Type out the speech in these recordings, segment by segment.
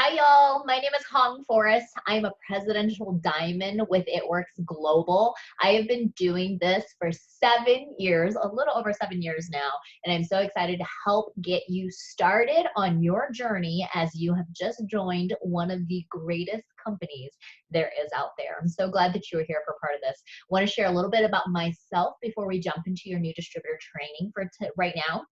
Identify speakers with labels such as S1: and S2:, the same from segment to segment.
S1: Hi, y'all. My name is Hong Forrest. I'm a presidential diamond with It Works Global. I have been doing this for 7 years, a little over 7 years now, and I'm so excited to help get you started on your journey as you have just joined one of the greatest companies there is out there. I'm so glad that you are here for part of this. I want to share a little bit about myself before we jump into your new distributor training for right now.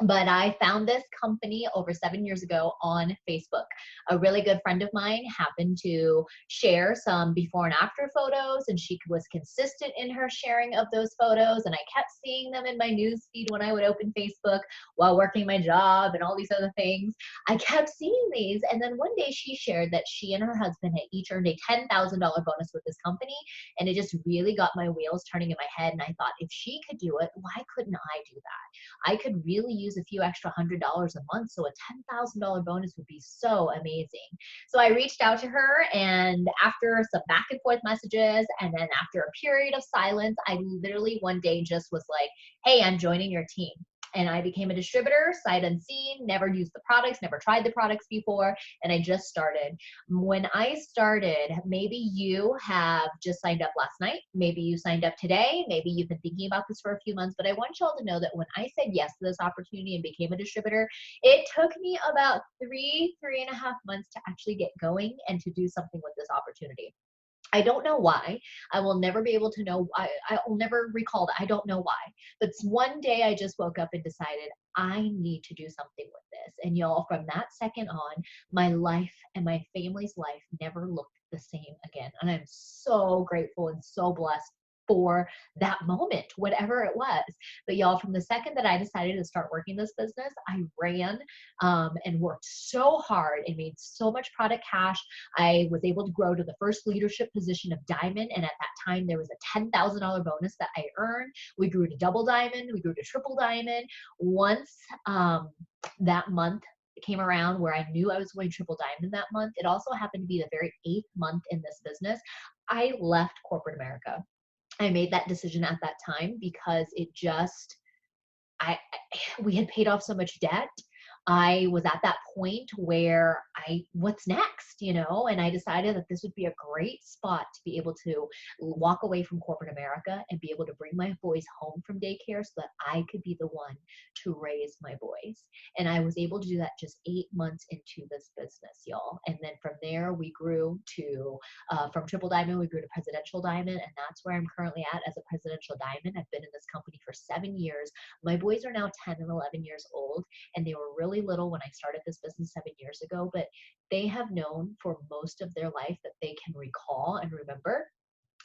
S1: But I found this company over 7 years ago on Facebook. A really good friend of mine happened to share some before and after photos, and she was consistent in her sharing of those photos. And I kept seeing them in my news feed when I would open Facebook while working my job and all these other things. I kept seeing these. And then one day she shared that she and her husband had each earned a $10,000 bonus with this company. And it just really got my wheels turning in my head. And I thought, if she could do it, why couldn't I do that? I could really use a few extra $100 a month, so a $10,000 bonus would be so amazing. So I reached out to her, and after some back and forth messages, and then after a period of silence, I literally one day just was like, hey, I'm joining your team. And I became a distributor, sight unseen, never used the products, never tried the products before, and I just started. When I started, maybe you have just signed up last night, maybe you signed up today, maybe you've been thinking about this for a few months, but I want y'all to know that when I said yes to this opportunity and became a distributor, it took me about 3.5 months to actually get going and to do something with this opportunity. I don't know why. I will never be able to know. I will never recall that. I don't know why. But one day I just woke up and decided I need to do something with this. And y'all, from that second on, my life and my family's life never looked the same again. And I'm so grateful and so blessed for that moment, whatever it was. But y'all, from the second that I decided to start working this business, I ran and worked so hard and made so much product cash. I was able to grow to the first leadership position of diamond. And at that time, there was a $10,000 bonus that I earned. We grew to double diamond. We grew to triple diamond. Once that month came around where I knew I was going triple diamond that month, it also happened to be the very 8th month in this business, I left corporate America. I made that decision at that time because it just, we had paid off so much debt. I was at that point where what's next, and I decided that this would be a great spot to be able to walk away from corporate America and be able to bring my boys home from daycare so that I could be the one to raise my boys. And I was able to do that just 8 months into this business, y'all. And then from there, we grew to, from triple diamond, we grew to presidential diamond. And that's where I'm currently at as a presidential diamond. I've been in this company for 7 years. My boys are now 10 and 11 years old, and they were really little when I started this business 7 years ago, but they have known for most of their life that they can recall and remember.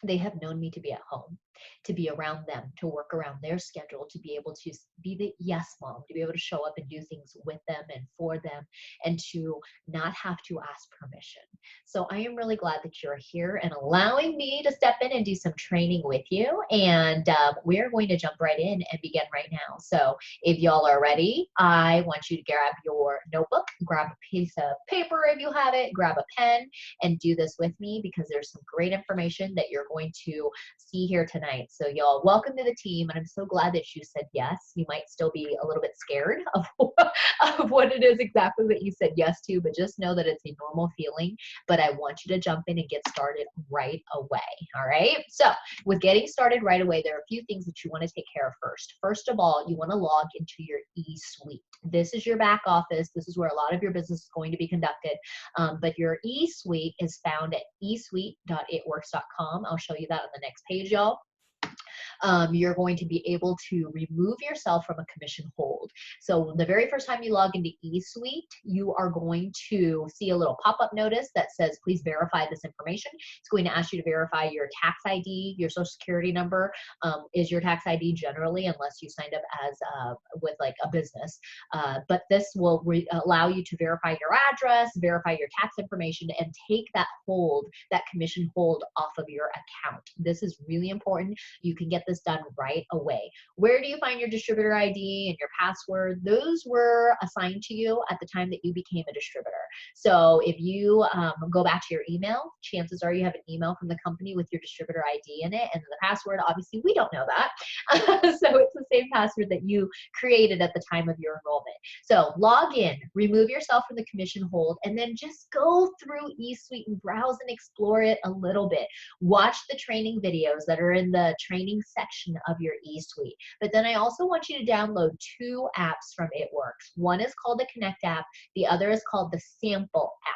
S1: They have known me to be at home, to be around them, to work around their schedule, to be able to be the yes mom, to be able to show up and do things with them and for them, and to not have to ask permission. So I am really glad that you're here and allowing me to step in and do some training with you. And we're going to jump right in and begin right now. So if y'all are ready, I want you to grab your notebook, grab a piece of paper if you have it, grab a pen, and do this with me because there's some great information that you're going to see here tonight. So y'all, welcome to the team, and I'm so glad that you said yes. You might still be a little bit scared of what it is exactly that you said yes to, but just know that it's a normal feeling. But I want you to jump in and get started right away. All right. So with getting started right away, there are a few things that you want to take care of first. First of all, you want to log into your eSuite. This is your back office. This is where a lot of your business is going to be conducted. But your eSuite is found at esuite.itworks.com. I'll show you that on the next page, y'all. You're going to be able to remove yourself from a commission hold. So the very first time you log into eSuite, you are going to see a little pop-up notice that says, please verify this information. It's going to ask you to verify your tax ID, your social security number is your tax ID generally, unless you signed up as with like a business. But this will allow you to verify your address, verify your tax information, and take that hold, that commission hold off of your account. This is really important. You can get this done right away. Where do you find your distributor ID and your password? Those were assigned to you at the time that you became a distributor. So if you go back to your email, chances are you have an email from the company with your distributor ID in it, and the password, obviously we don't know that. So it's the same password that you created at the time of your enrollment. So log in, remove yourself from the commission hold, and then just go through eSuite and browse and explore it a little bit. Watch the training videos that are in the training section of your eSuite. But then I also want you to download 2 apps from It Works. One is called the Connect app. The other is called the Sample app.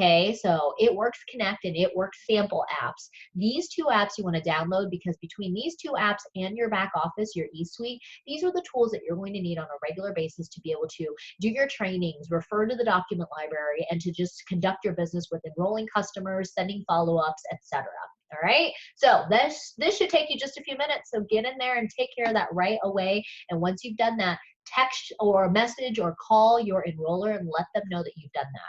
S1: Okay, so It Works Connect and It Works Sample apps. These 2 apps you want to download because between these 2 apps and your back office, your eSuite, these are the tools that you're going to need on a regular basis to be able to do your trainings, refer to the document library, and to just conduct your business with enrolling customers, sending follow-ups, etc. All right, so this should take you just a few minutes, so get in there and take care of that right away. And once you've done that, text or message or call your enroller and let them know that you've done that.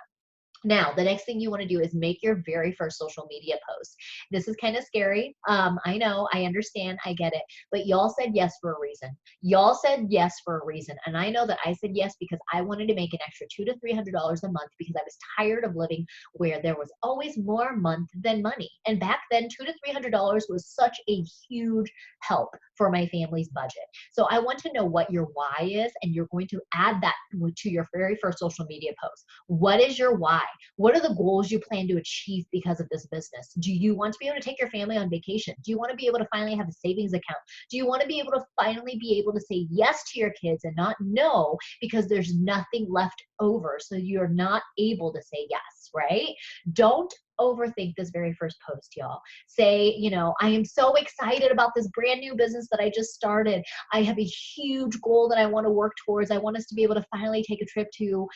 S1: Now, the next thing you want to do is make your very first social media post. This is kind of scary. I know, I understand, I get it, but y'all said yes for a reason. Y'all said yes for a reason. And I know that I said yes because I wanted to make an extra $200 to $300 a month because I was tired of living where there was always more month than money. And back then, $200 to $300 was such a huge help for my family's budget. So I want to know what your why is, and you're going to add that to your very first social media post. What is your why? What are the goals you plan to achieve because of this business? Do you want to be able to take your family on vacation? Do you want to be able to finally have a savings account? Do you want to be able to finally be able to say yes to your kids and not no because there's nothing left over, so you're not able to say yes, right? Don't overthink this very first post, y'all. Say, you know, I am so excited about this brand new business that I just started. I have a huge goal that I want to work towards. I want us to be able to finally take a trip to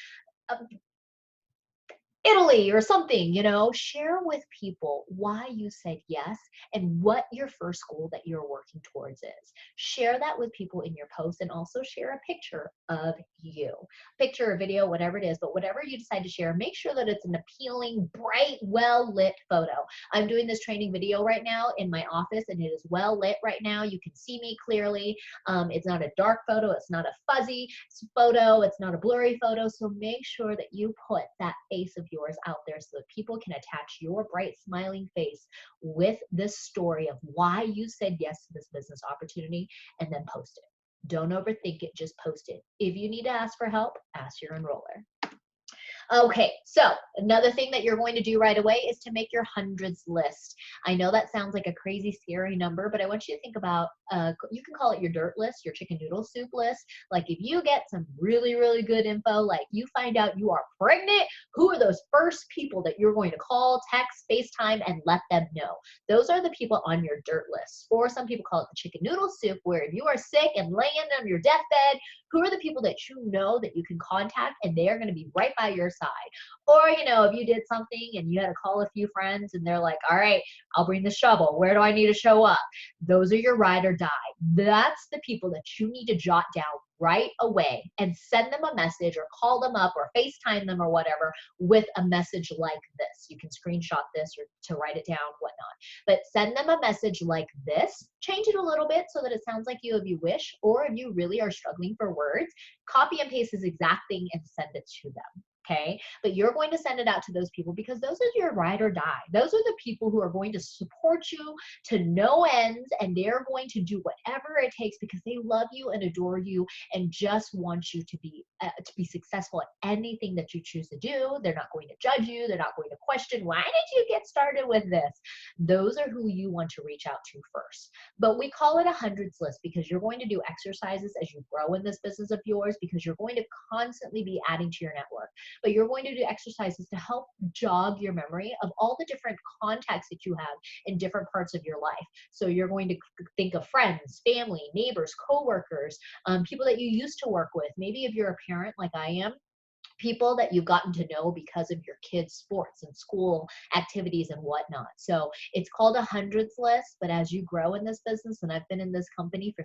S1: Italy or something, you know. Share with people why you said yes and what your first goal that you're working towards is. Share that with people in your post, and also share a picture of you. Picture or video, whatever it is, but whatever you decide to share, make sure that it's an appealing, bright, well-lit photo. I'm doing this training video right now in my office, and it is well lit right now. You can see me clearly. It's not a dark photo. It's not a fuzzy photo. It's not a blurry photo. So make sure that you put that face of yours out there so that people can attach your bright smiling face with this story of why you said yes to this business opportunity, and then post it. Don't overthink it, just post it. If you need to ask for help, ask your enroller. Okay, so another thing that you're going to do right away is to make your hundreds list. I know that sounds like a crazy, scary number, but I want you to think about, you can call it your dirt list, your chicken noodle soup list. Like if you get some really, really good info, like you find out you are pregnant, who are those first people that you're going to call, text, FaceTime, and let them know? Those are the people on your dirt list. Or some people call it the chicken noodle soup, where if you are sick and laying on your deathbed, who are the people that you know that you can contact and they are going to be right by your side? Or, you know, if you did something and you had to call a few friends and they're like, all right, I'll bring the shovel. Where do I need to show up? Those are your ride or die. That's the people that you need to jot down right away and send them a message or call them up or FaceTime them or whatever with a message like this. You can screenshot this or to write it down, whatnot. But send them a message like this. Change it a little bit so that it sounds like you if you wish, or if you really are struggling for words, copy and paste this exact thing and send it to them. Okay, but you're going to send it out to those people because those are your ride or die. Those are the people who are going to support you to no ends, and they're going to do whatever it takes because they love you and adore you and just want you to be successful at anything that you choose to do. They're not going to judge you. They're not going to question, why did you get started with this? Those are who you want to reach out to first. But we call it a hundreds list because you're going to do exercises as you grow in this business of yours, because you're going to constantly be adding to your network. But you're going to do exercises to help jog your memory of all the different contacts that you have in different parts of your life. So you're going to think of friends, family, neighbors, coworkers, people that you used to work with. Maybe if you're a parent like I am, people that you've gotten to know because of your kids' sports and school activities and whatnot. So it's called a hundreds list, but as you grow in this business, and I've been in this company for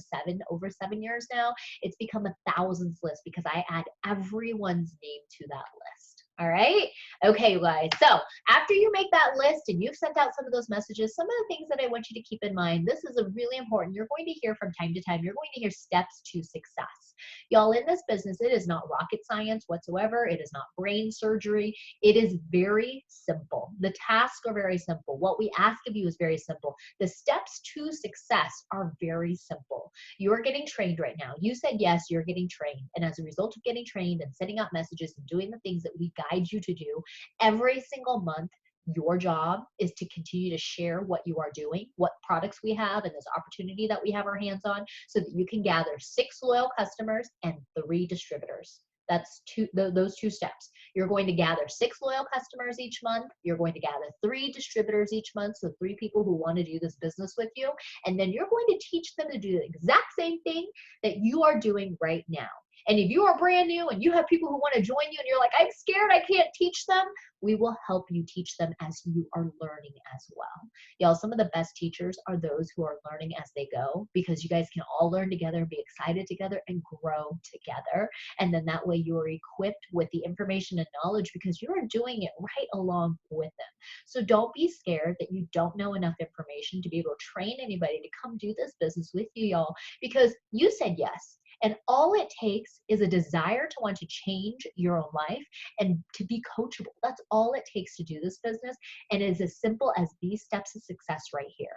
S1: over 7 years now, it's become a thousands list because I add everyone's name to that list. All right. Okay, you guys. So after you make that list and you've sent out some of those messages, some of the things that I want you to keep in mind, this is a really important. You're going to hear from time to time, you're going to hear steps to success. Y'all, in this business, it is not rocket science whatsoever. It is not brain surgery. It is very simple. The tasks are very simple. What we ask of you is very simple. The steps to success are very simple. You're getting trained right now. You said yes, you're getting trained. And as a result of getting trained and sending out messages and doing the things that we guide you to do, every single month, your job is to continue to share what you are doing, what products we have, and this opportunity that we have our hands on, so that you can gather 6 loyal customers and 3 distributors. That's those 2 steps. You're going to gather 6 loyal customers each month. You're going to gather 3 distributors each month, so 3 people who want to do this business with you. And then you're going to teach them to do the exact same thing that you are doing right now. And if you are brand new and you have people who want to join you and you're like, I'm scared, I can't teach them, we will help you teach them as you are learning as well. Y'all, some of the best teachers are those who are learning as they go, because you guys can all learn together, be excited together, and grow together. And then that way you are equipped with the information and knowledge because you are doing it right along with them. So don't be scared that you don't know enough information to be able to train anybody to come do this business with you, y'all, because you said yes. And all it takes is a desire to want to change your own life and to be coachable. That's all it takes to do this business. And it is as simple as these steps of success right here.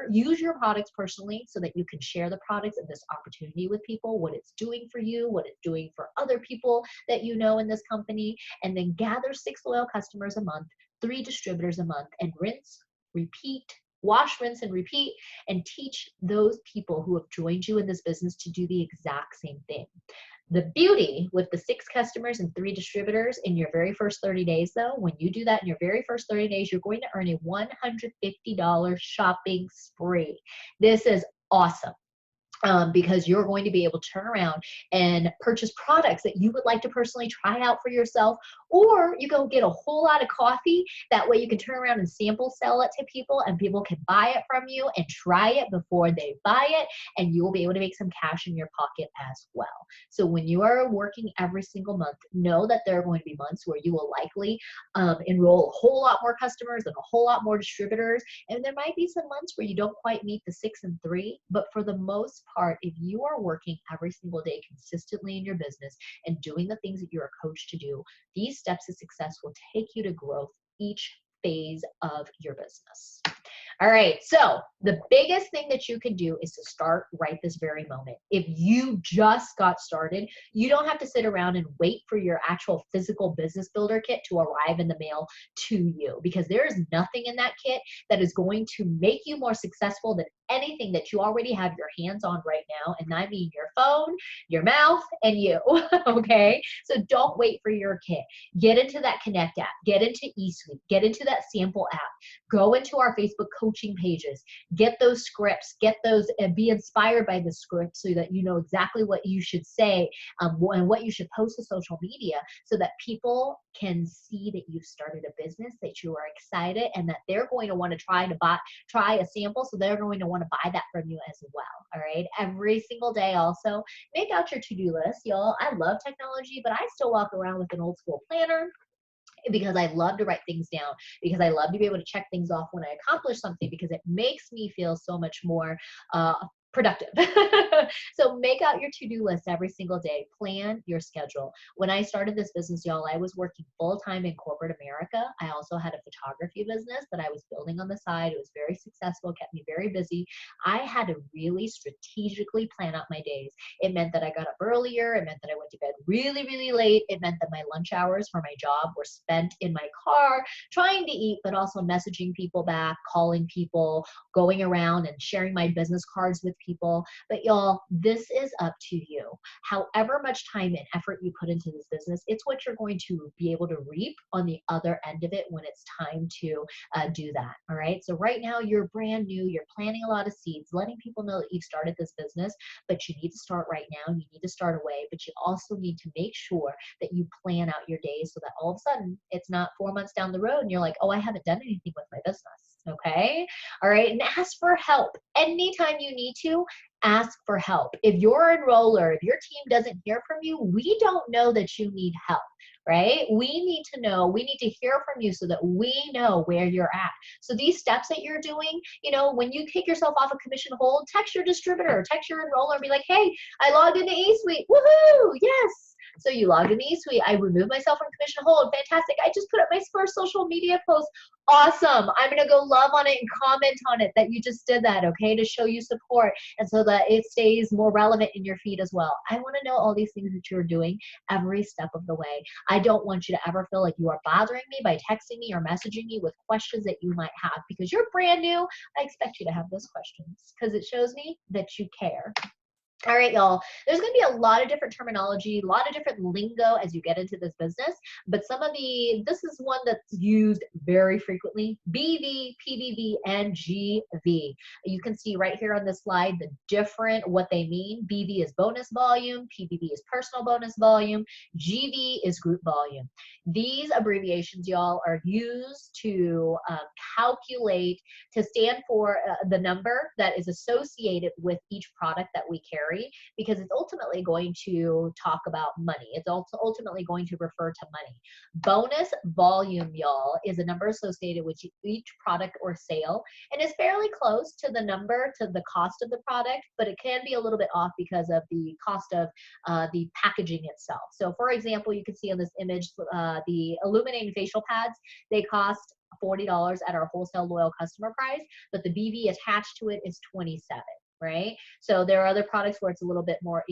S1: Use your products personally so that you can share the products and this opportunity with people, what it's doing for you, what it's doing for other people that you know in this company, and then gather 6 loyal customers a month, 3 distributors a month, and rinse, repeat, wash, rinse, and repeat, and teach those people who have joined you in this business to do the exact same thing. The beauty with the 6 customers and 3 distributors in your very first 30 days, though, when you do that in your very first 30 days, you're going to earn a $150 shopping spree. This is awesome. Because you're going to be able to turn around and purchase products that you would like to personally try out for yourself, or you go get a whole lot of coffee. That way you can turn around and sample sell it to people, and people can buy it from you and try it before they buy it, and you will be able to make some cash in your pocket as well. So when you are working every single month, know that there are going to be months where you will likely enroll a whole lot more customers and a whole lot more distributors, and there might be some months where you don't quite meet the 6 and 3, but for the most part, if you are working every single day consistently in your business and doing the things that you're a coach to do, these steps of success will take you to growth each phase of your business. All right, so the biggest thing that you can do is to start right this very moment. If you just got started, you don't have to sit around and wait for your actual physical business builder kit to arrive in the mail to you, because there is nothing in that kit that is going to make you more successful than anything that you already have your hands on right now. And I mean your phone, your mouth, and you, okay? So don't wait for your kit. Get into that Connect app, get into ESUITE, get into that sample app, go into our Facebook coaching pages, get those scripts, get those, and be inspired by the scripts so that you know exactly what you should say and what you should post to social media, so that people can see that you've started a business, that you are excited, and that they're going to want to try a sample, so they're going to want to buy that from you as well. All right, every single day. Also, make out your to-do list, y'all. I love technology, but I still walk around with an old school planner, because I love to write things down, because I love to be able to check things off when I accomplish something, because it makes me feel so much more productive. So make out your to-do list every single day. Plan your schedule. When I started this business, y'all, I was working full-time in corporate America. I also had a photography business that I was building on the side. It was very successful, kept me very busy. I had to really strategically plan out my days. It meant that I got up earlier. It meant that I went to bed really, really late. It meant that my lunch hours for my job were spent in my car trying to eat, but also messaging people back, calling people, going around and sharing my business cards with people. But y'all, this is up to you. However much time and effort you put into this business, it's what you're going to be able to reap on the other end of it when it's time to do that. All right. So right now you're brand new. You're planting a lot of seeds, letting people know that you've started this business, but you need to start right now. You need to start away, but you also need to make sure that you plan out your days so that all of a sudden it's not 4 months down the road and you're like, oh, I haven't done anything with my business. Okay. All right. And ask for help anytime you need to. Ask for help. If your enroller, if your team doesn't hear from you, we don't know that you need help. right? We need to know, we need to hear from you so that we know where you're at. So these steps that you're doing, you know, when you take yourself off a commission hold, text your distributor, text your enroller, and be like, hey, I logged into eSuite, woohoo, yes. So you logged into eSuite, I removed myself from commission hold, fantastic. I just put up my first social media post, awesome. I'm gonna go love on it and comment on it that you just did that, okay, to show you support and so that it stays more relevant in your feed as well. I wanna know all these things that you're doing every step of the way. I don't want you to ever feel like you are bothering me by texting me or messaging me with questions that you might have because you're brand new. I expect you to have those questions because it shows me that you care. All right, y'all, there's going to be a lot of different terminology, a lot of different lingo as you get into this business, but this is one that's used very frequently, BV, PBV, and GV. You can see right here on this slide the different, what they mean. BV is bonus volume, PBV is personal bonus volume, GV is group volume. These abbreviations, y'all, are used to calculate, to stand for the number that is associated with each product that we carry, because it's ultimately going to talk about money. It's also ultimately going to refer to money. Bonus volume, y'all, is a number associated with each product or sale, and is fairly close to the number, to the cost of the product, but it can be a little bit off because of the cost of the packaging itself. So for example, you can see on this image, the illuminating facial pads, they cost $40 at our wholesale loyal customer price, but the BV attached to it is $27, right? So there are other products where it's a little bit more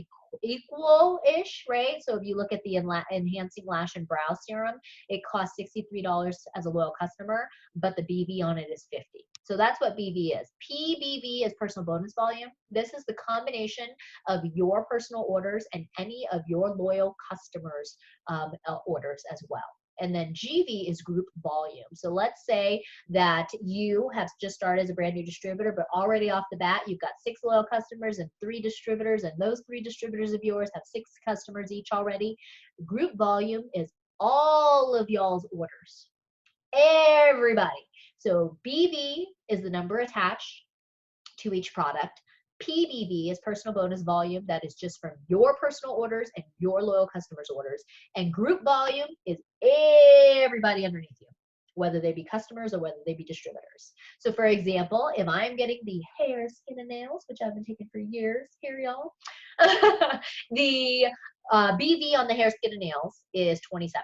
S1: equal-ish, right? So if you look at the enhancing lash and brow serum, it costs $63 as a loyal customer, but the BV on it is $50. So that's what BV is. PBV is personal bonus volume. This is the combination of your personal orders and any of your loyal customers' orders as well. And then GV is group volume. So let's say that you have just started as a brand new distributor, but already off the bat, you've got 6 loyal customers and 3 distributors, and those 3 distributors of yours have 6 customers each already. Group volume is all of y'all's orders, everybody. So BV is the number attached to each product. PBV is personal bonus volume. That is just from your personal orders and your loyal customers' orders. And group volume is everybody underneath you, whether they be customers or whether they be distributors. So for example, if I'm getting the hair, skin, and nails, which I've been taking for years here, y'all, the BV on the hair, skin, and nails is 27.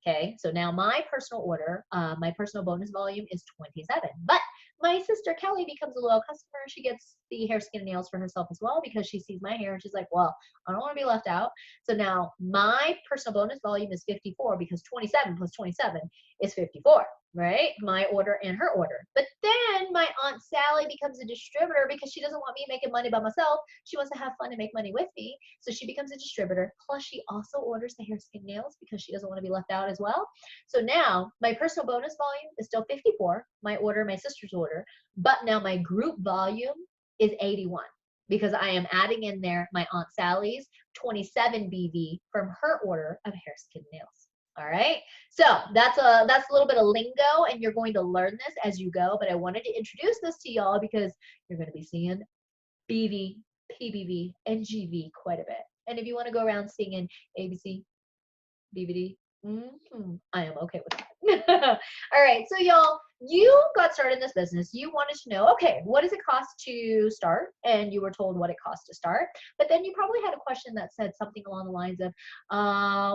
S1: Okay, so now my personal order, my personal bonus volume is 27. But my sister Kelly becomes a loyal customer. She gets the hair, skin, and nails for herself as well because she sees my hair and she's like, well, I don't want to be left out. So now my personal bonus volume is 54 because 27 plus 27 is 54, right? My order and her order. But then my Aunt Sally becomes a distributor because she doesn't want me making money by myself. She wants to have fun and make money with me. So she becomes a distributor. Plus she also orders the hair, skin, nails because she doesn't want to be left out as well. So now my personal bonus volume is still 54, my order, my sister's order, but now my group volume is 81 because I am adding in there my Aunt Sally's 27 BV from her order of hair, skin, nails. All right, so that's a little bit of lingo, and you're going to learn this as you go, but I wanted to introduce this to y'all because you're going to be seeing BV, PBV, and GV quite a bit. And if you want to go around singing ABC, BVD, I am okay with that. All right, so y'all, you got started in this business. You wanted to know, okay, what does it cost to start? And you were told what it cost to start. But then you probably had a question that said something along the lines of,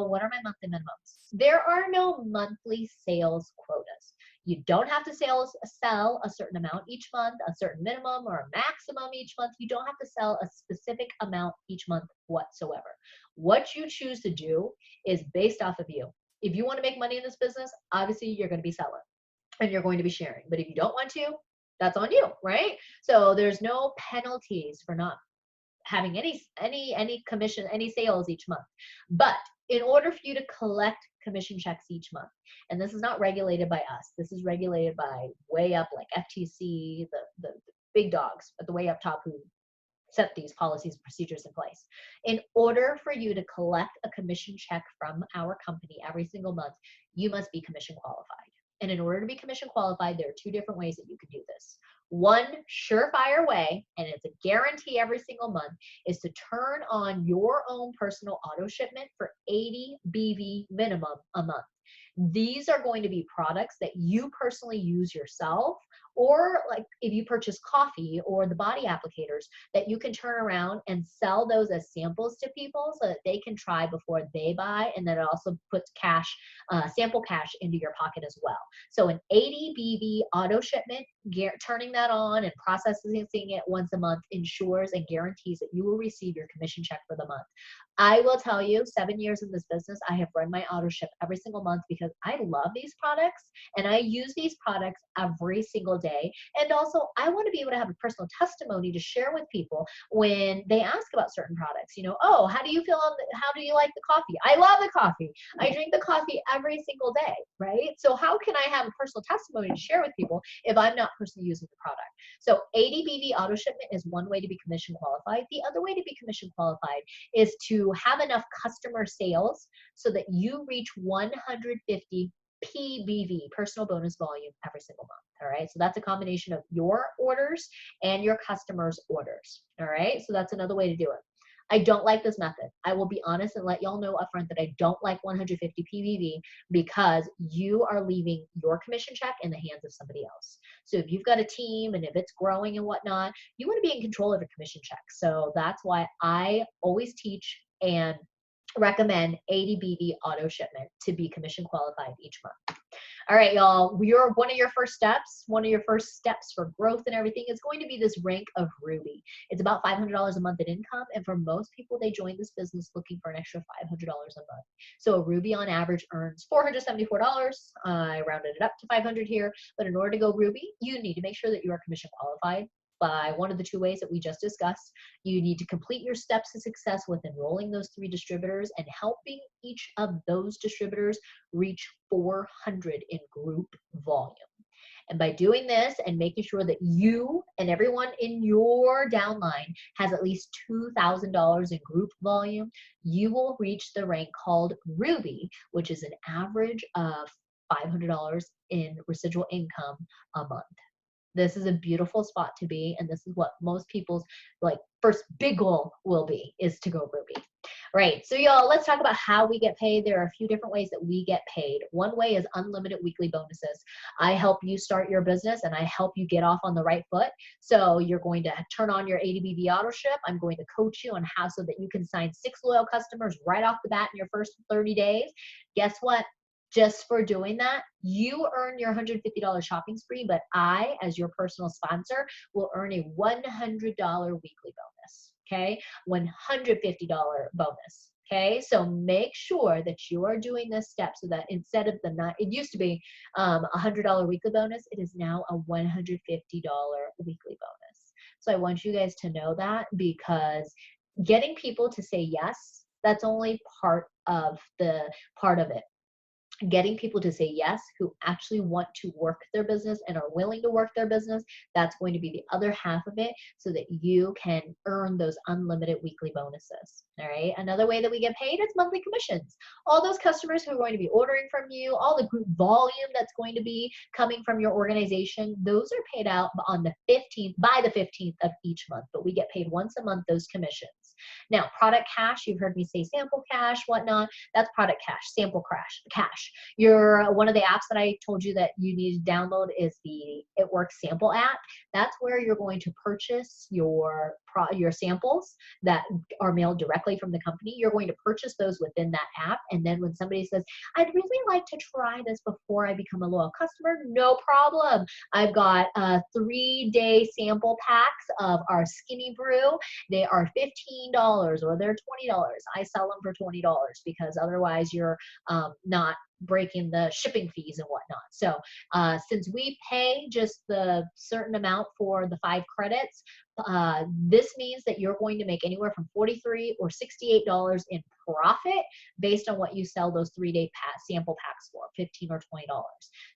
S1: what are my monthly minimums? There are no monthly sales quotas. You don't have to sell a certain amount each month, a certain minimum or a maximum each month. You don't have to sell a specific amount each month whatsoever. What you choose to do is based off of you. If you want to make money in this business, obviously you're going to be selling and you're going to be sharing. But if you don't want to, that's on you, right? So there's no penalties for not having any commission, any sales each month. But in order for you to collect commission checks each month, and this is not regulated by us, this is regulated by way up like FTC, the big dogs at the way up top who set these policies and procedures in place. In order for you to collect a commission check from our company every single month, you must be commission qualified. And in order to be commission qualified, there are 2 different ways that you can do this. One surefire way, and it's a guarantee every single month, is to turn on your own personal auto shipment for 80 BV minimum a month. These are going to be products that you personally use yourself, or like if you purchase coffee or the body applicators, that you can turn around and sell those as samples to people so that they can try before they buy, and then it also puts cash, sample cash into your pocket as well. So an 80 BV auto shipment, turning that on and processing it once a month ensures and guarantees that you will receive your commission check for the month. I will tell you, 7 years in this business, I have run my auto ship every single month because I love these products and I use these products every single day. And also, I want to be able to have a personal testimony to share with people when they ask about certain products. You know, oh, how do you feel how do you like the coffee? I love the coffee. I drink the coffee every single day, right? So how can I have a personal testimony to share with people if I'm not personally using the product? So 80 BV auto shipment is one way to be commission qualified. The other way to be commission qualified is to have enough customer sales so that you reach 150 PBV, personal bonus volume, every single month. All right. So that's a combination of your orders and your customers' orders. All right. So that's another way to do it. I don't like this method. I will be honest and let y'all know upfront that I don't like 150 PBV because you are leaving your commission check in the hands of somebody else. So if you've got a team and if it's growing and whatnot, you want to be in control of your commission check. So that's why I always teach and recommend 80 BV auto shipment to be commission qualified each month. All right, y'all, one of your first steps for growth and everything is going to be this rank of Ruby. It's about $500 a month in income, and for most people, they join this business looking for an extra $500 a month. So a Ruby on average earns $474. I rounded it up to 500 here, but in order to go Ruby, you need to make sure that you are commission qualified by one of the two ways that we just discussed. You need to complete your steps to success with enrolling those 3 distributors and helping each of those distributors reach 400 in group volume. And by doing this and making sure that you and everyone in your downline has at least $2,000 in group volume, you will reach the rank called Ruby, which is an average of $500 in residual income a month. This is a beautiful spot to be, and this is what most people's first big goal will be, is to go Ruby. Right, so y'all, let's talk about how we get paid. There are a few different ways that we get paid. One way is unlimited weekly bonuses. I help you start your business and I help you get off on the right foot. So you're going to turn on your 80 BV auto ship. I'm going to coach you on how so that you can sign 6 loyal customers right off the bat in your first 30 days. Guess what? Just for doing that, you earn your $150 shopping spree, but I, as your personal sponsor, will earn a $100 weekly bonus, okay? $150 bonus, okay? So make sure that you are doing this step so that instead of it used to be a $100 weekly bonus, it is now a $150 weekly bonus. So I want you guys to know that, because getting people to say yes, that's only part of it. Getting people to say yes who actually want to work their business and are willing to work their business, that's going to be the other half of it, so that you can earn those unlimited weekly bonuses. All right, another way that we get paid is monthly commissions. All those customers who are going to be ordering from you, all the group volume that's going to be coming from your organization, those are paid out by the 15th of each month, but we get paid once a month, those commissions. Now, product cash, you've heard me say sample cash, whatnot. That's product cash, sample cash. One of the apps that I told you that you need to download is the It Works sample app. That's where you're going to purchase your samples that are mailed directly from the company. You're going to purchase those within that app. And then when somebody says, I'd really like to try this before I become a loyal customer, no problem. I've got 3-day sample packs of our Skinny Brew. They are $15 or they're $20. I sell them for $20 because otherwise you're not breaking the shipping fees and whatnot. So since we pay just the certain amount for the 5 credits, this means that you're going to make anywhere from $43 or $68 in profit based on what you sell those 3-day sample packs for, $15 or $20.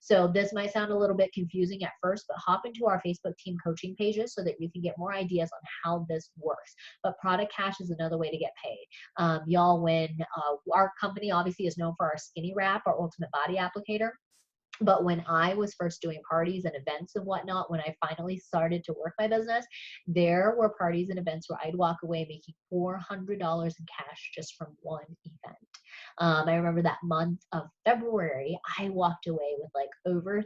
S1: So this might sound a little bit confusing at first, but hop into our Facebook team coaching pages so that you can get more ideas on how this works. But product cash is another way to get paid. Y'all, when our company obviously is known for our skinny wrap, our ultimate body applicator, But when I was first doing parties and events and whatnot, when I finally started to work my business, there were parties and events where I'd walk away making $400 in cash just from one event. I remember that month of February, I walked away with like over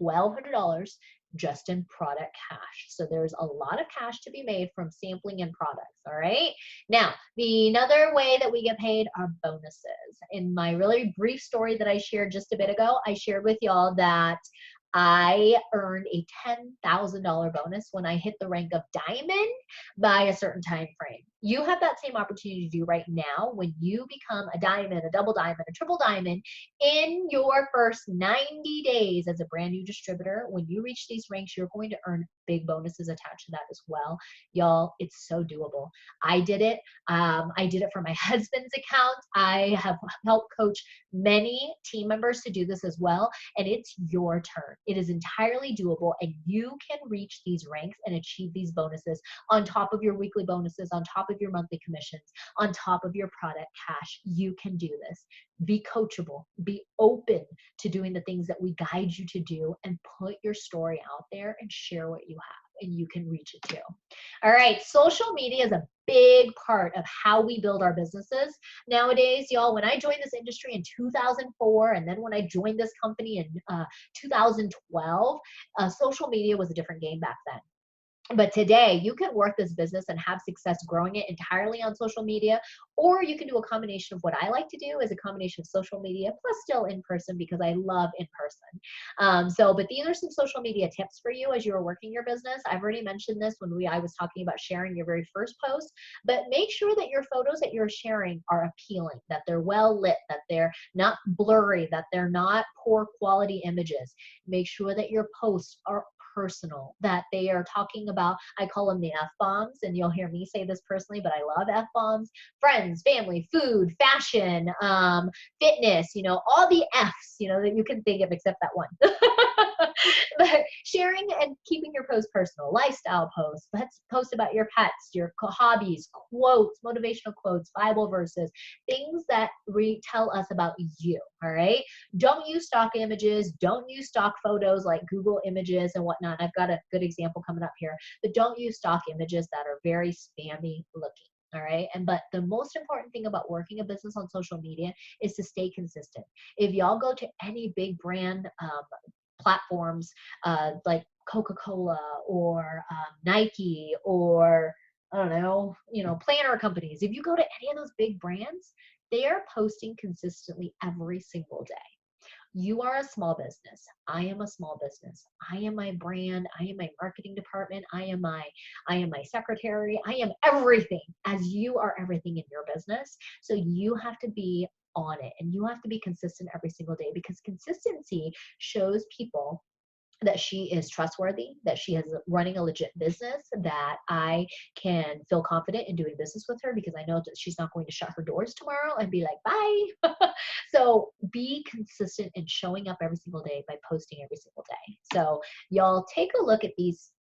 S1: $1,200 just in product cash. So there's a lot of cash to be made from sampling and products. All right. Now, the another way that we get paid are bonuses. In my really brief story that I shared just a bit ago, I shared with y'all that I earned a $10,000 bonus when I hit the rank of diamond by a certain time frame. You have that same opportunity to do right now when you become a diamond, a double diamond, a triple diamond in your first 90 days as a brand new distributor. When you reach these ranks, you're going to earn big bonuses attached to that as well. Y'all, it's so doable. I did it. I did it for my husband's account. I have helped coach many team members to do this as well. And it's your turn. It is entirely doable, and you can reach these ranks and achieve these bonuses on top of your weekly bonuses, on top of your monthly commissions, on top of your product cash. You can do this. Be coachable, be open to doing the things that we guide you to do, and put your story out there and share what you have, and you can reach it too. All right, social media is a big part of how we build our businesses nowadays, y'all. When I joined this industry in 2004, and then when I joined this company in 2012, social media was a different game back then. But today, you can work this business and have success growing it entirely on social media, or you can do a combination of what I like to do is a combination of social media plus still in person, because I love in person. But these are some social media tips for you as you are working your business. I've already mentioned this when I was talking about sharing your very first post, but make sure that your photos that you're sharing are appealing, that they're well lit, that they're not blurry, that they're not poor quality images. Make sure that your posts are personal, that they are talking about, I call them the F-bombs, and you'll hear me say this personally, but I love F-bombs: friends, family, food, fashion, fitness, all the F's, that you can think of except that one. But sharing and keeping your posts personal, lifestyle posts, let's post about your pets, your hobbies, quotes, motivational quotes, Bible verses, things that tell us about you, all right? Don't use stock images. Don't use stock photos like Google Images and whatnot. I've got a good example coming up here, but don't use stock images that are very spammy looking. All right. But the most important thing about working a business on social media is to stay consistent. If y'all go to any big brand platforms like Coca-Cola or Nike or I don't know, planner companies, if you go to any of those big brands, they are posting consistently every single day. You are a small business. I am a small business. I am my brand. I am my marketing department. I am my secretary. I am everything, as you are everything in your business. So you have to be on it, and you have to be consistent every single day, because consistency shows people that she is trustworthy, that she is running a legit business, that I can feel confident in doing business with her because I know that she's not going to shut her doors tomorrow and be like, bye. So be consistent in showing up every single day by posting every single day. So y'all take a look at these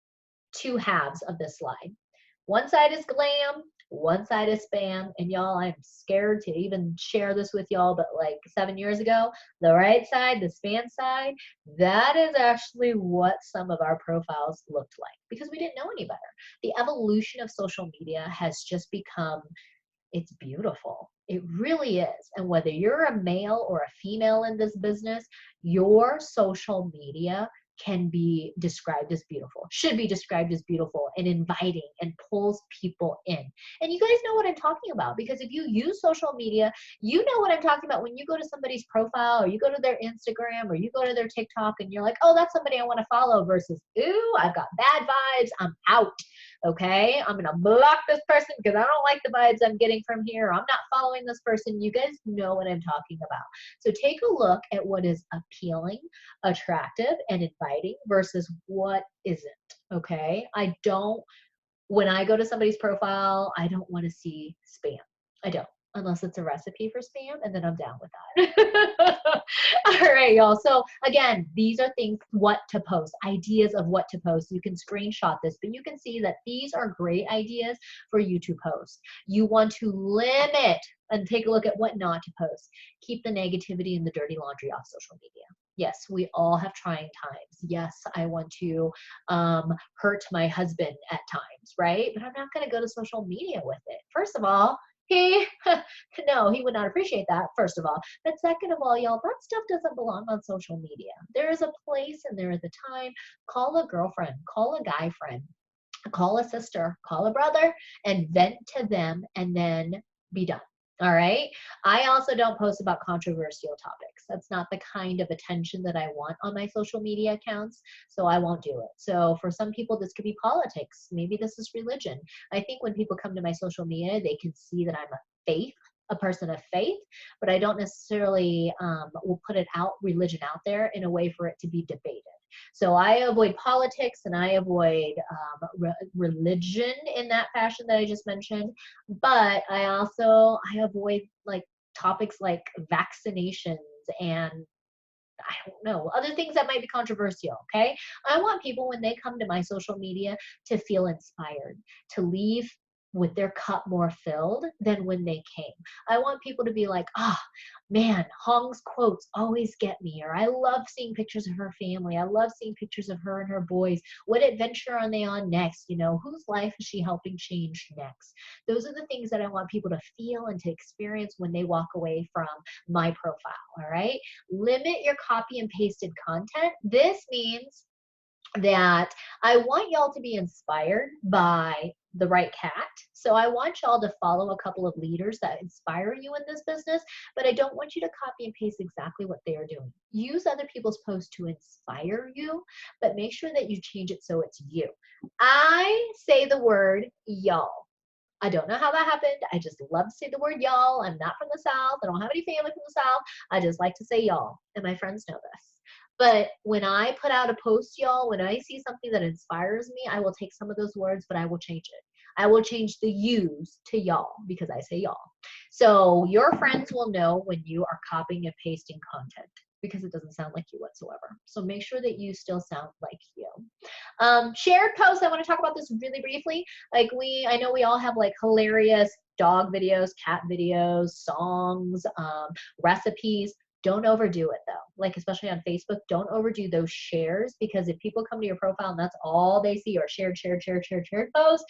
S1: two halves of this slide. One side is glam, one side is spam. And y'all, I'm scared to even share this with y'all, but like 7 years ago, the right side, the spam side, that is actually what some of our profiles looked like, because we didn't know any better. The evolution of social media has just become, it's beautiful. It really is. And whether you're a male or a female in this business, your social media can be described as beautiful, should be described as beautiful and inviting, and pulls people in. And you guys know what I'm talking about, because if you use social media, you know what I'm talking about. When you go to somebody's profile, or you go to their Instagram, or you go to their TikTok, and you're like, oh, that's somebody I want to follow, versus, ooh, I've got bad vibes, I'm out. Okay, I'm gonna block this person because I don't like the vibes I'm getting from here. I'm not following this person. You guys know what I'm talking about. So take a look at what is appealing, attractive, and inviting versus what isn't. Okay, when I go to somebody's profile, I don't want to see spam. I don't, unless it's a recipe for spam, and then I'm down with that. All right, y'all. So again, these are things, what to post, ideas of what to post. You can screenshot this, but you can see that these are great ideas for you to post. You want to limit and take a look at what not to post. Keep the negativity and the dirty laundry off social media. Yes, we all have trying times. Yes, I want to hurt my husband at times, right? But I'm not going to go to social media with it. First of all, he, no, he would not appreciate that, first of all. But second of all, y'all, that stuff doesn't belong on social media. There is a place and there is a time. Call a girlfriend, call a guy friend, call a sister, call a brother, and vent to them, and then be done. All right. I also don't post about controversial topics. That's not the kind of attention that I want on my social media accounts. So I won't do it. So for some people, this could be politics. Maybe this is religion. I think when people come to my social media, they can see that I'm a person of faith, but I don't necessarily will put it out, religion out there in a way for it to be debated. So I avoid politics and I avoid religion in that fashion that I just mentioned. But I avoid like topics like vaccinations and I don't know, other things that might be controversial, okay? I want people when they come to my social media to feel inspired, to leave with their cup more filled than when they came. I want people to be like, oh, man, Hong's quotes always get me, or I love seeing pictures of her family. I love seeing pictures of her and her boys. What adventure are they on next? You know, whose life is she helping change next? Those are the things that I want people to feel and to experience when they walk away from my profile, all right? Limit your copy and pasted content. This means that I want y'all to be inspired by the right cat. So I want y'all to follow a couple of leaders that inspire you in this business, but I don't want you to copy and paste exactly what they are doing. Use other people's posts to inspire you, but make sure that you change it so it's you. I say the word y'all. I don't know how that happened. I just love to say the word y'all. I'm not from the South. I don't have any family from the South. I just like to say y'all, and my friends know this. But when I put out a post, y'all, when I see something that inspires me, I will take some of those words, but I will change it. I will change the yous to y'all because I say y'all. So your friends will know when you are copying and pasting content because it doesn't sound like you whatsoever. So make sure that you still sound like you. Shared posts, I want to talk about this really briefly. Like I know we all have like hilarious dog videos, cat videos, songs, recipes. Don't overdo it though. Like especially on Facebook, don't overdo those shares because if people come to your profile and that's all they see are shared posts,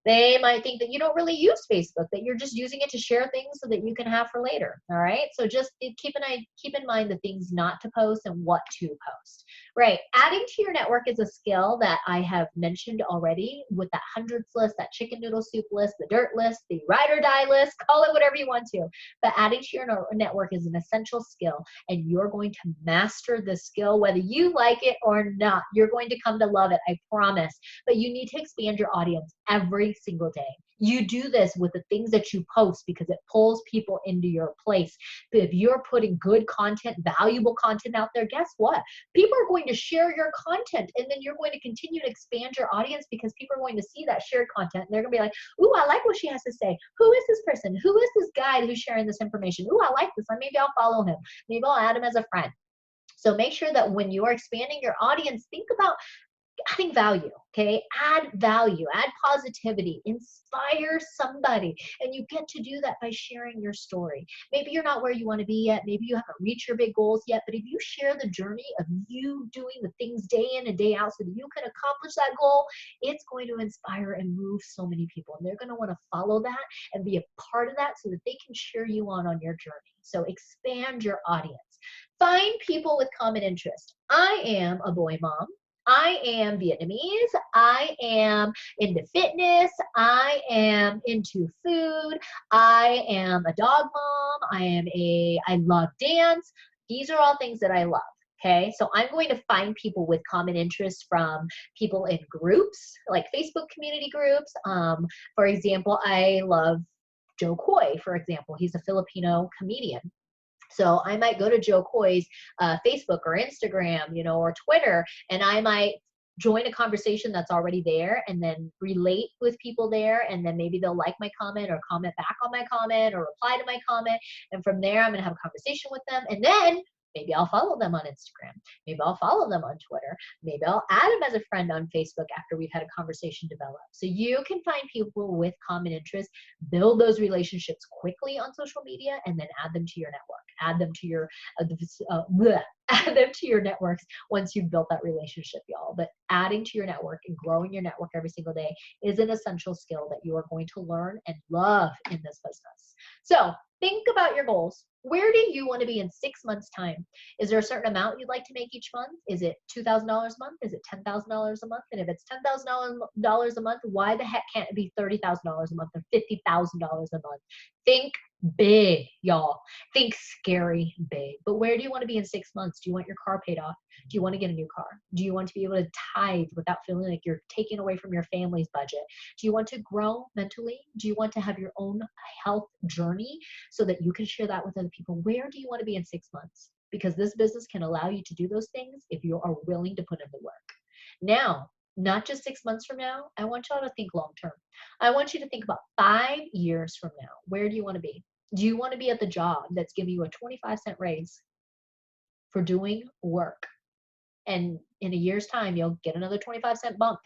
S1: they might think that you don't really use Facebook, that you're just using it to share things so that you can have for later. All right. So just keep in mind the things not to post and what to post. Right. Adding to your network is a skill that I have mentioned already with that hundreds list, that chicken noodle soup list, the dirt list, the ride or die list, call it whatever you want to. But adding to your network is an essential skill and you're going to master this skill, whether you like it or not. You're going to come to love it. I promise. But you need to expand your audience every single day. You do this with the things that you post because it pulls people into your place. But if you're putting good content, valuable content out there, guess what? People are going to share your content and then you're going to continue to expand your audience because people are going to see that shared content and they're going to be like, ooh, I like what she has to say. Who is this person? Who is this guy who's sharing this information? Ooh, I like this. Maybe I'll follow him. Maybe I'll add him as a friend. So make sure that when you are expanding your audience, think about adding value, okay? Add value, add positivity, inspire somebody. And you get to do that by sharing your story. Maybe you're not where you want to be yet. Maybe you haven't reached your big goals yet. But if you share the journey of you doing the things day in and day out so that you can accomplish that goal, it's going to inspire and move so many people. And they're going to want to follow that and be a part of that so that they can cheer you on your journey. So expand your audience. Find people with common interest. I am a boy mom. I am Vietnamese. I am into fitness. I am into food. I am a dog mom. I love dance. These are all things that I love. Okay, so I'm going to find people with common interests from people in groups, like Facebook community groups. For example, I love Joe Coy, for example. He's a Filipino comedian. So I might go to Joe Coy's Facebook or Instagram, or Twitter, and I might join a conversation that's already there and then relate with people there. And then maybe they'll like my comment or comment back on my comment or reply to my comment. And from there, I'm going to have a conversation with them. And then Maybe I'll follow them on Instagram. Maybe I'll follow them on Twitter. Maybe I'll add them as a friend on Facebook after we've had a conversation develop. So you can find people with common interests, build those relationships quickly on social media, and then add them to your network. Add them to your add them to your networks once you've built that relationship, y'all. But adding to your network and growing your network every single day is an essential skill that you are going to learn and love in this business. So think about your goals. Where do you want to be in 6 months' time? Is there a certain amount you'd like to make each month? Is it $2,000 a month? Is it $10,000 a month? And if it's $10,000 a month, why the heck can't it be $30,000 a month or $50,000 a month? Think big, y'all. Think scary big. But where do you want to be in 6 months? Do you want your car paid off? Do you want to get a new car? Do you want to be able to tithe without feeling like you're taking away from your family's budget? Do you want to grow mentally? Do you want to have your own health journey so that you can share that with other people? Where do you want to be in 6 months? Because this business can allow you to do those things if you are willing to put in the work. Now, not just 6 months from now, I want y'all to think long term. I want you to think about 5 years from now. Where do you want to be? Do you want to be at the job that's giving you a 25-cent raise for doing work? And in a year's time, you'll get another 25-cent bump.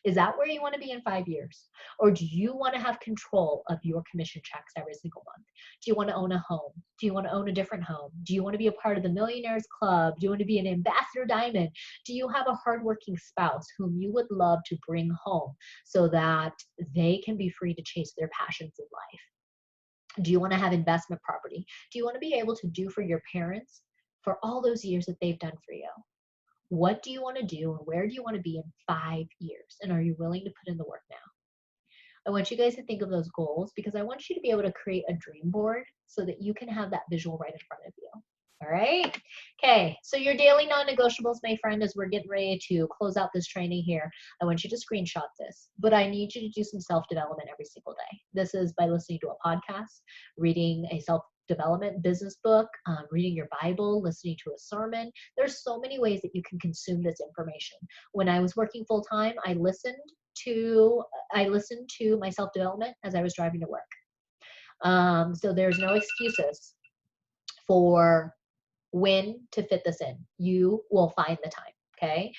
S1: Is that where you want to be in 5 years? Or do you want to have control of your commission checks every single month? Do you want to own a home? Do you want to own a different home? Do you want to be a part of the Millionaires Club? Do you want to be an ambassador diamond? Do you have a hardworking spouse whom you would love to bring home so that they can be free to chase their passions in life? Do you want to have investment property? Do you want to be able to do for your parents for all those years that they've done for you? What do you want to do and where do you want to be in 5 years? And are you willing to put in the work now? I want you guys to think of those goals because I want you to be able to create a dream board so that you can have that visual right in front of you. All right. Okay. So your daily non-negotiables, my friend, as we're getting ready to close out this training here, I want you to screenshot this, but I need you to do some self-development every single day. This is by listening to a podcast, reading a self-development business book, reading your Bible, listening to a sermon. There's so many ways that you can consume this information. When I was working full-time, I listened to my self-development as I was driving to work. So there's no excuses for when to fit this in. You will find the time. Okay.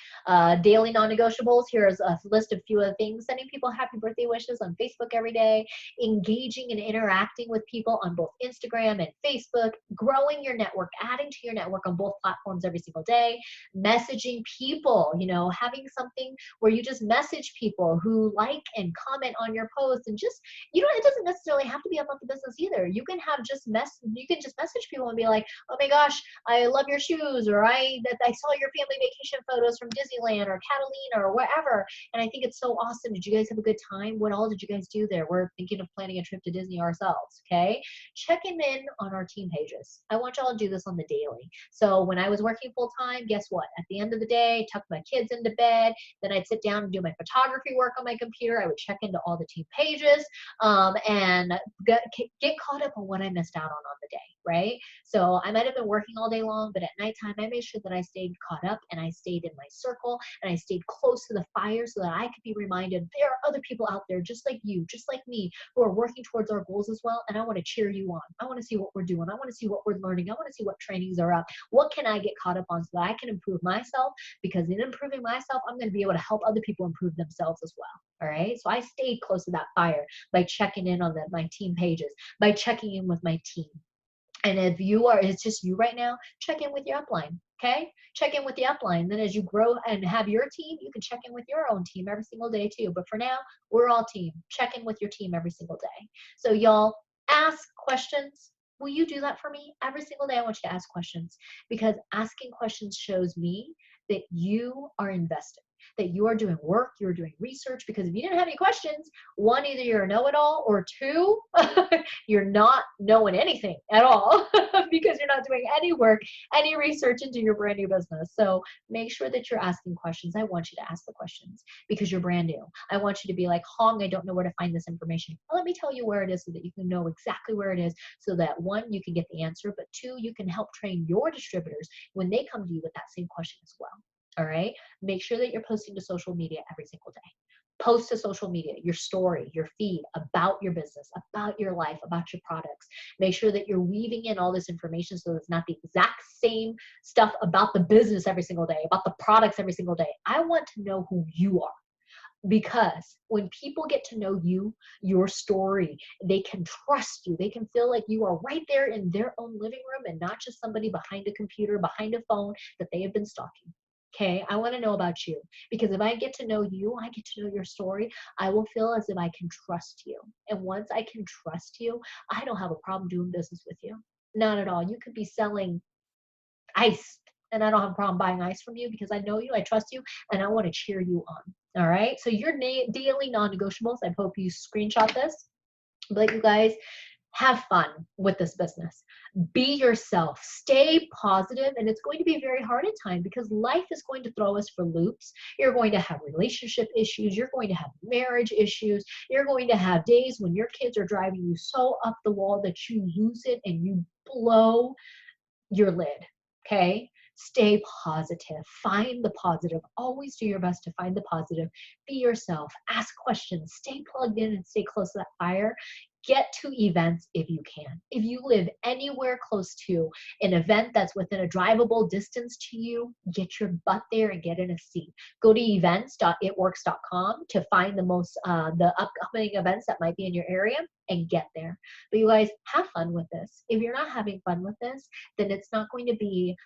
S1: Daily non-negotiables. Here's a list of few other things. Sending people happy birthday wishes on Facebook every day. Engaging and interacting with people on both Instagram and Facebook. Growing your network. Adding to your network on both platforms every single day. Messaging people. You know, having something where you just message people who like and comment on your posts, and just, you know, it doesn't necessarily have to be about the business either. You can just message people and be like, oh my gosh, I love your shoes, or I saw your family vacation photos from Disneyland or Catalina or wherever, and I think it's so awesome. Did you guys have a good time? What all did you guys do there? We're thinking of planning a trip to Disney ourselves, okay? Checking in on our team pages. I want y'all to do this on the daily. So when I was working full time, guess what? At the end of the day, tuck my kids into bed, then I'd sit down and do my photography work on my computer. I would check into all the team pages and get caught up on what I missed out on the day, right? So I might have been working all day long, but at nighttime, I made sure that I stayed caught up and I stayed in my circle and I stayed close to the fire so that I could be reminded there are other people out there just like you, just like me, who are working towards our goals as well. And I want to cheer you on. I want to see what we're doing. I want to see what we're learning. I want to see what trainings are up. What can I get caught up on so that I can improve myself? Because in improving myself, I'm going to be able to help other people improve themselves as well. All right. So I stayed close to that fire by checking in on my team pages, by checking in with my team. And if it's just you right now, check in with your upline, okay? Check in with the upline. Then as you grow and have your team, you can check in with your own team every single day too. But for now, we're all team. Check in with your team every single day. So y'all, ask questions. Will you do that for me? Every single day I want you to ask questions, because asking questions shows me that you are invested, that you are doing work, you're doing research. Because if you didn't have any questions, one, either you're a know-it-all, or two, you're not knowing anything at all because you're not doing any work, any research into your brand new business. So make sure that you're asking questions. I want you to ask the questions because you're brand new. I want you to be like, Hong, I don't know where to find this information. Well, let me tell you where it is so that you can know exactly where it is, so that one, you can get the answer, but two, you can help train your distributors when they come to you with that same question as well. All right. Make sure that you're posting to social media every single day. Post to social media, your story, your feed about your business, about your life, about your products. Make sure that you're weaving in all this information so it's not the exact same stuff about the business every single day, about the products every single day. I want to know who you are. Because when people get to know you, your story, they can trust you. They can feel like you are right there in their own living room and not just somebody behind a computer, behind a phone that they have been stalking. Okay, I want to know about you, because if I get to know you, I get to know your story, I will feel as if I can trust you. And once I can trust you, I don't have a problem doing business with you. Not at all. You could be selling ice, and I don't have a problem buying ice from you because I know you, I trust you, and I want to cheer you on. All right. So your daily non-negotiables, I hope you screenshot this. But you guys, have fun with this business. Be yourself. Stay positive, and it's going to be very hard at times because life is going to throw us for loops. You're going to have relationship issues. You're going to have marriage issues. You're going to have days when your kids are driving you so up the wall that you lose it and you blow your lid. Okay? Stay positive. Find the positive. Always do your best to find the positive. Be yourself. Ask questions. Stay plugged in and stay close to that fire. Get to events if you can. If you live anywhere close to an event that's within a drivable distance to you, get your butt there and get in a seat. Go to events.itworks.com to find the upcoming events that might be in your area and get there. But you guys, have fun with this. If you're not having fun with this, then it's not going to be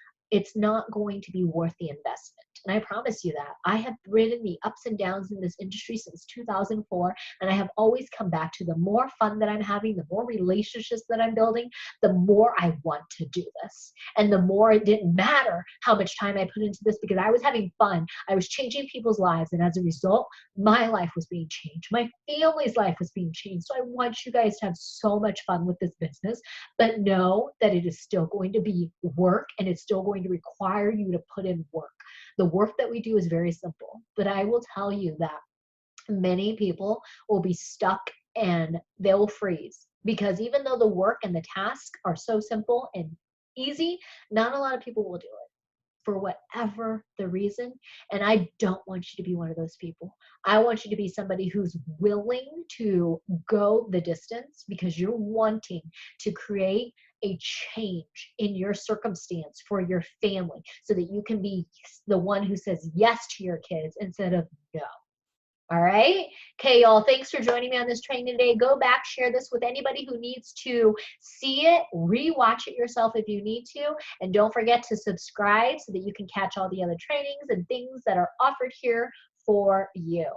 S1: worth the investment. And I promise you that. I have ridden the ups and downs in this industry since 2004, and I have always come back to the more fun that I'm having, the more relationships that I'm building, the more I want to do this. And the more it didn't matter how much time I put into this because I was having fun. I was changing people's lives, and as a result, my life was being changed. My family's life was being changed. So I want you guys to have so much fun with this business, but know that it is still going to be work, and it's still going to require you to put in work. The work that we do is very simple, but I will tell you that many people will be stuck and they'll freeze because even though the work and the task are so simple and easy, not a lot of people will do it for whatever the reason. And I don't want you to be one of those people. I want you to be somebody who's willing to go the distance because you're wanting to create a change in your circumstance for your family so that you can be the one who says yes to your kids instead of no. All right. Okay, y'all. Thanks for joining me on this training today. Go back, share this with anybody who needs to see it. Rewatch it yourself if you need to. And don't forget to subscribe so that you can catch all the other trainings and things that are offered here for you.